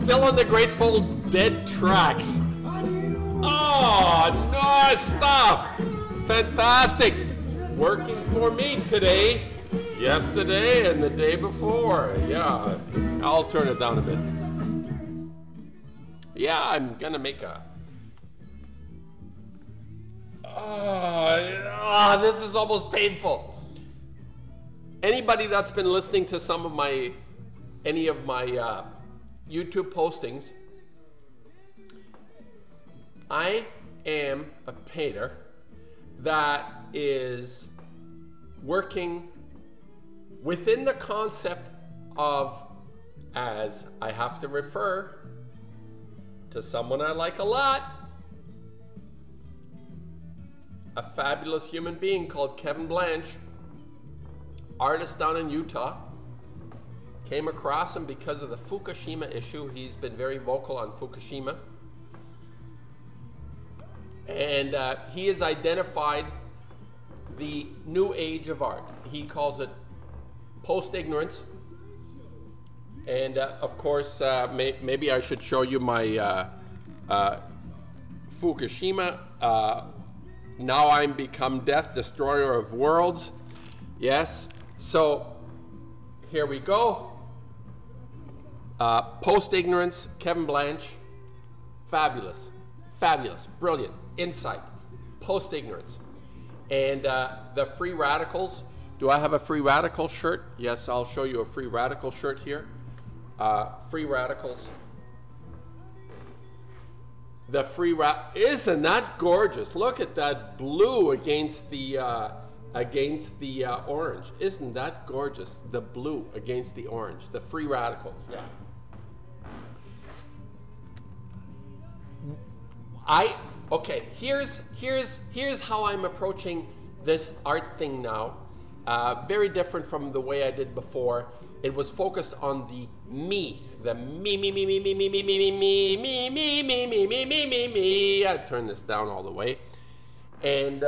Still on the Grateful Dead tracks. Oh, nice stuff. Fantastic. Working for me today, yesterday, and the day before. Yeah, I'll turn it down a bit. Yeah, I'm gonna make a... this is almost painful. Anybody that's been listening to some of any of my YouTube postings, I am a painter that is working within the concept of, as I have to refer to someone I like a lot, a fabulous human being called Kevin Blanc, artist down in Utah. Came across him because of the Fukushima issue. He's been very vocal on Fukushima. And he has identified the new age of art. He calls it post-ignorance. And of course, maybe I should show you my Fukushima. Now I'm become death, destroyer of worlds. Yes, so here we go. Post-ignorance, Kevin Blanc, fabulous, fabulous, brilliant, insight, post-ignorance. And the free radicals, do I have a free radical shirt? Yes, I'll show you a free radical shirt here. Free radicals. The free isn't that gorgeous? Look at that blue against the orange. Isn't that gorgeous? The blue against the orange. The free radicals. Yeah. Okay. Here's how I'm approaching this art thing now. Very different from the way I did before. It was focused on the me, the me. I turn this down all the way, and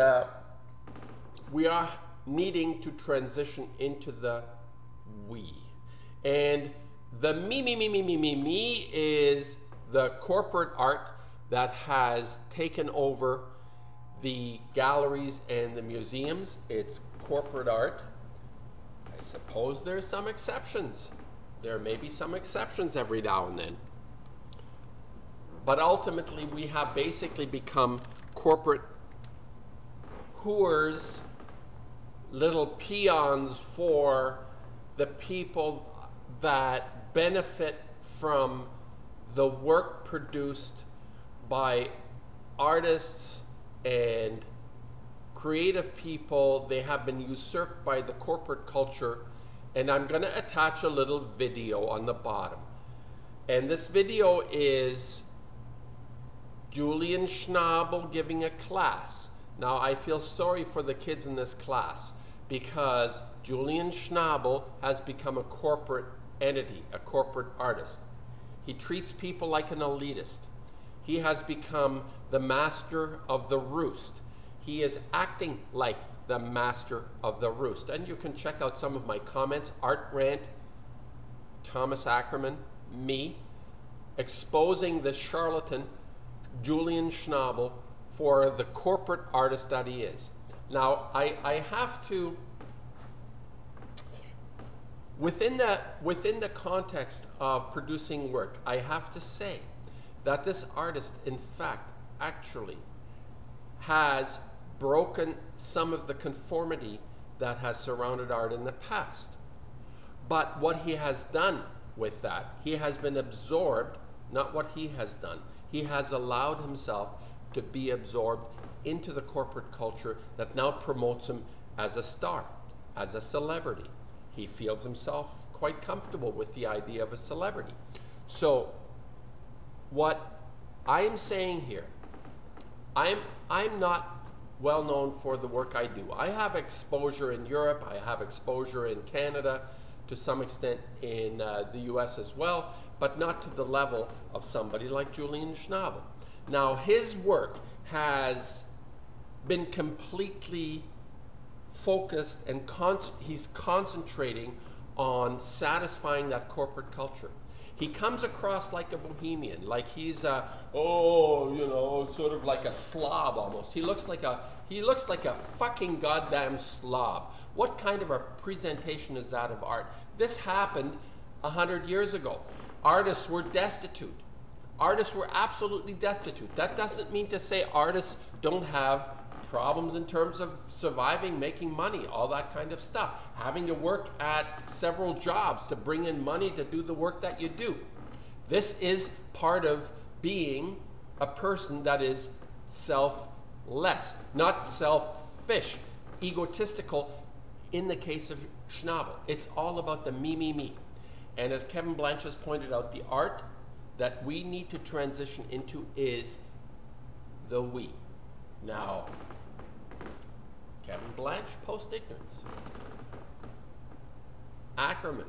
we are needing to transition into the we. And the me is the corporate art that has taken over the galleries and the museums. It's corporate art. I suppose there's some exceptions. There may be some exceptions every now and then. But ultimately, we have basically become corporate hooers, little peons for the people that benefit from the work produced by artists and creative people. They have been usurped by the corporate culture, and I'm going to attach a little video on the bottom. And this video is Julian Schnabel giving a class. Now, I feel sorry for the kids in this class because Julian Schnabel has become a corporate entity, a corporate artist. He treats people like an elitist. He has become the master of the roost. He is acting like the master of the roost. And you can check out some of my comments, Art Rant, Thomas Ackerman, me, exposing the charlatan Julian Schnabel for the corporate artist that he is. Now, I have to, within the context of producing work, I have to say that this artist, in fact, actually has broken some of the conformity that has surrounded art in the past. But what he has done with that, he has been absorbed, not what he has done. He has allowed himself to be absorbed into the corporate culture that now promotes him as a star, as a celebrity. He feels himself quite comfortable with the idea of a celebrity. So what I'm saying here, I'm not well known for the work I do. I have exposure in Europe, I have exposure in Canada, to some extent in the US as well, but not to the level of somebody like Julian Schnabel. Now, his work has been completely focused, and he's concentrating on satisfying that corporate culture. He comes across like a bohemian, like he's sort of like a slob almost. He looks like a fucking goddamn slob. What kind of a presentation is that of art? This happened 100 years ago. Artists were destitute. Artists were absolutely destitute. That doesn't mean to say artists don't have problems in terms of surviving, making money, all that kind of stuff. Having to work at several jobs to bring in money to do the work that you do. This is part of being a person that is selfless, not selfish, egotistical in the case of Schnabel. It's all about the me, me, me. And as Kevin Blanc has pointed out, the art that we need to transition into is the we. Now, Kevin Blanc, post-ignorance. Ackerman,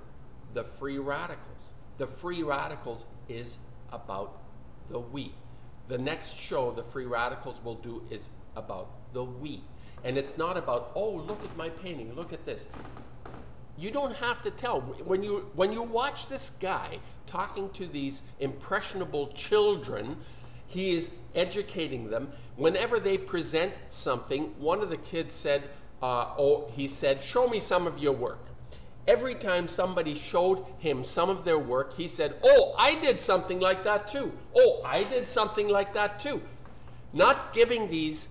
the free radicals. The free radicals is about the we. The next show the free radicals will do is about the we. And it's not about, oh, look at my painting, look at this. You don't have to tell. When you watch this guy talking to these impressionable children, he is educating them. Whenever they present something, one of the kids said, he said, show me some of your work. Every time somebody showed him some of their work, he said, oh, I did something like that too. Oh, I did something like that too. Not giving these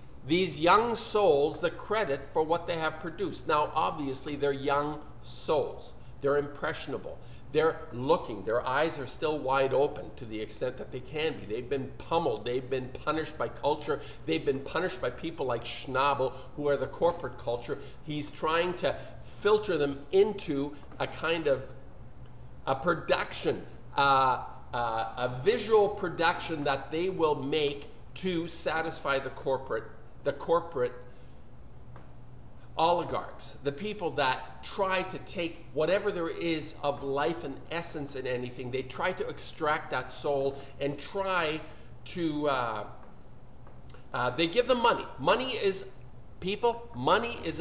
young souls the credit for what they have produced. Now, obviously, they're young souls. They're impressionable. They're looking. Their eyes are still wide open to the extent that they can be. They've been pummeled. They've been punished by culture. They've been punished by people like Schnabel, who are the corporate culture. He's trying to filter them into a kind of a production, a visual production that they will make to satisfy the corporate oligarchs, the people that try to take whatever there is of life and essence in anything. They try to extract that soul and try to, they give them money. Money is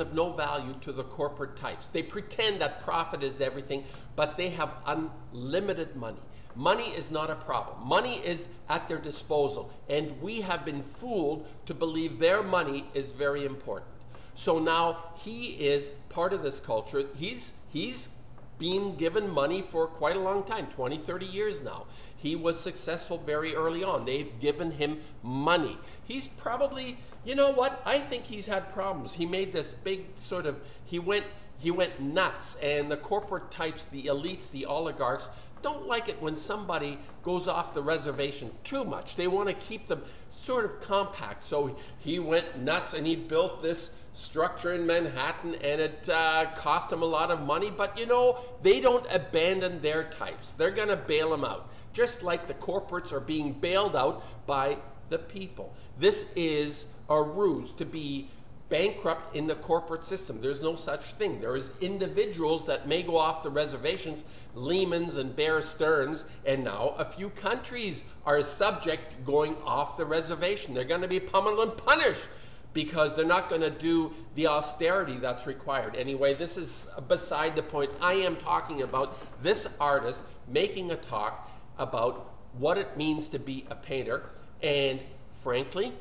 of no value to the corporate types. They pretend that profit is everything, but they have unlimited money. Money is not a problem. Money is at their disposal, and we have been fooled to believe their money is very important. So now he is part of this culture. He's been given money for quite a long time, 20, 30 years now. He was successful very early on. They've given him money. He's probably, you know what? I think he's had problems. He made this big sort of, he went nuts, and the corporate types, the elites, the oligarchs, don't like it when somebody goes off the reservation too much. They want to keep them sort of compact. So he went nuts and he built this structure in Manhattan, and it cost him a lot of money. But you know, they don't abandon their types. They're going to bail them out, just like the corporates are being bailed out by the people. This is a ruse to be bankrupt in the corporate system. There's no such thing. There is individuals that may go off the reservations, Lehman's and Bear Stearns, and now a few countries are subject to going off the reservation. They're going to be pummeled and punished because they're not going to do the austerity that's required. Anyway, this is beside the point. I am talking about this artist making a talk about what it means to be a painter, and frankly,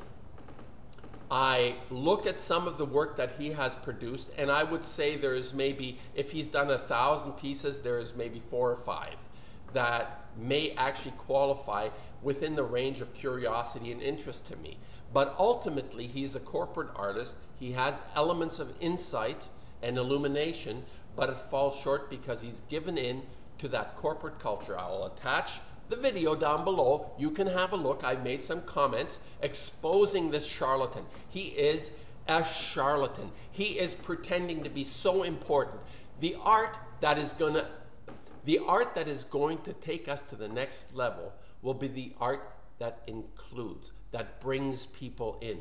I look at some of the work that he has produced, and I would say there's maybe, if he's done 1,000 pieces, there's maybe 4 or 5 that may actually qualify within the range of curiosity and interest to me. But ultimately, he's a corporate artist. He has elements of insight and illumination, but it falls short because he's given in to that corporate culture. I will attach the video down below. You can have a look. I've made some comments exposing this charlatan. He is a charlatan. He is pretending to be so important. The art that is going to take us to the next level will be the art that includes, that brings people in,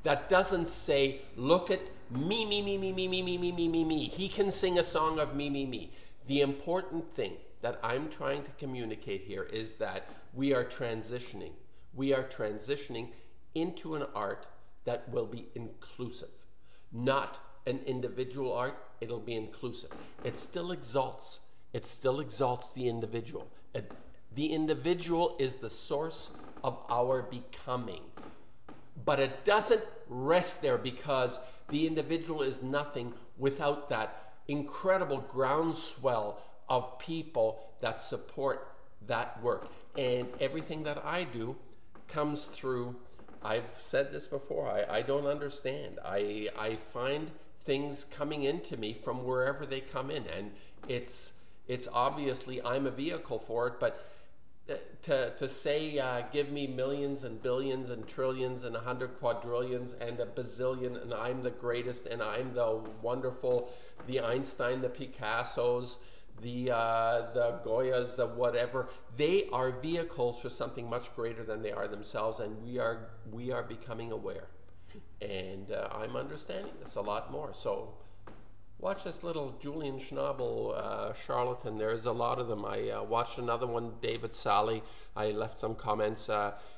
that doesn't say, look at me, me, me, me, me, me, me, me, me, me, me. He can sing a song of me, me, me. The important thing that I'm trying to communicate here is that we are transitioning. We are transitioning into an art that will be inclusive. Not an individual art, it'll be inclusive. It still exalts the individual. The individual is the source of our becoming. But it doesn't rest there, because the individual is nothing without that incredible groundswell of people that support that work. And everything that I do comes through, I've said this before, I don't understand. I find things coming into me from wherever they come in, and it's obviously I'm a vehicle for it, but to say give me millions and billions and trillions and 100 quadrillions and a bazillion and I'm the greatest and I'm the wonderful, the Einstein, the Picassos, the Goyas, the whatever, they are vehicles for something much greater than they are themselves, and we are becoming aware, and I'm understanding this a lot more. So watch this little Julian Schnabel charlatan. There's a lot of them. I watched another one, David Sally. I left some comments.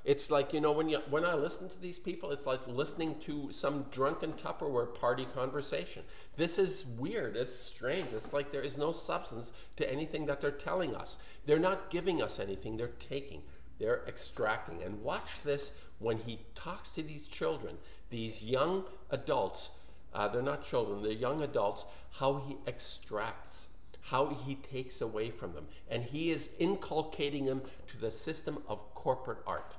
It's like, you know, when I listen to these people, it's like listening to some drunken Tupperware party conversation. This is weird. It's strange. It's like there is no substance to anything that they're telling us. They're not giving us anything. They're taking. They're extracting. And watch this when he talks to these children, these young adults. They're not children, they're young adults, how he extracts, how he takes away from them. And he is inculcating them to the system of corporate art.